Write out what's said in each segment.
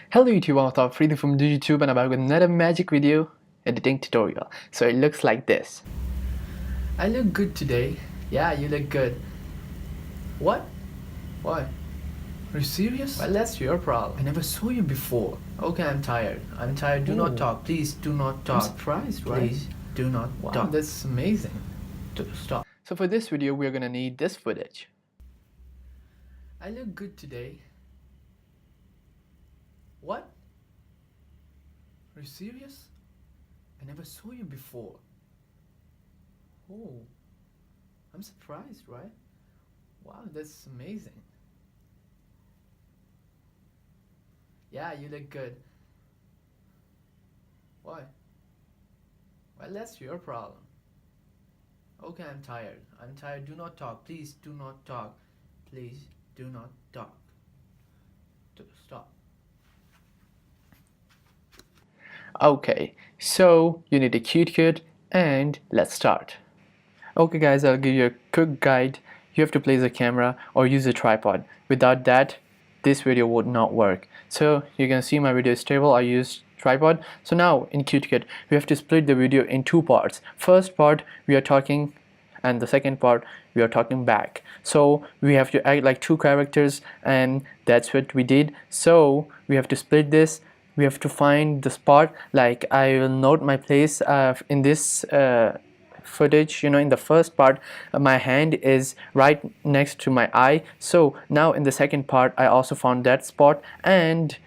Hello YouTube, I'm Afridi from DiGi and I'm back with another magic video editing tutorial. So it looks like this. I look good today. Yeah, you look good. What? Why? Are you serious? Well, that's your problem. I never saw you before. Okay, I'm tired. I'm tired. Do not talk. Please do not talk. I'm surprised, right? Please do not talk. That's amazing. Stop. So for this video, we're gonna need this footage. I look good today. What? Are you serious? I never saw you before. Oh, I'm surprised, right? Wow, that's amazing. Yeah, you look good. Why? Well, that's your problem. Okay, I'm tired. I'm tired. Do not talk. Please do not talk. Please do not talk. Stop. Okay, so you need a cute kit and let's start. Okay guys, I'll give you a quick guide. You have to place a camera or use a tripod. Without that, this video would not work. So you can see my video is stable. I used tripod. So now in CuteKit, we have to split the video in two parts. First part we are talking and the second part we are talking back. So we have to act like two characters and that's what we did. So we have to split this. We have to find the spot, like I will note my place in this footage. You know, in the first part my hand is right next to my eye, so now in the second part I also found that spot and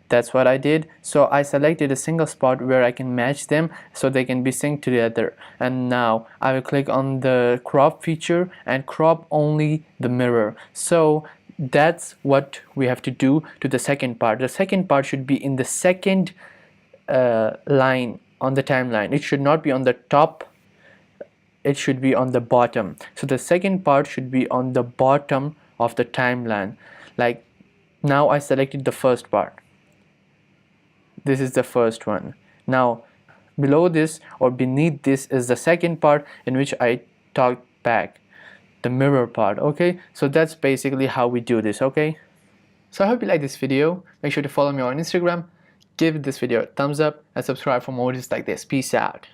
that's what I did. So I selected a single spot where I can match them so they can be synced together, and now I will click on the crop feature and crop only the mirror. So that's what we have to do to the second part. The second part should be in the second line on the timeline. It should not be on the top, it should be on the bottom. So the second part should be on the bottom of the timeline. Like now I selected the first part. This is the first one. Now below this or beneath this is the second part in which I talked back, the mirror part. Okay, so that's basically how we do this. Okay, so I hope you like this video. Make sure to follow me on Instagram, give this video a thumbs up and subscribe for more videos like this. Peace out.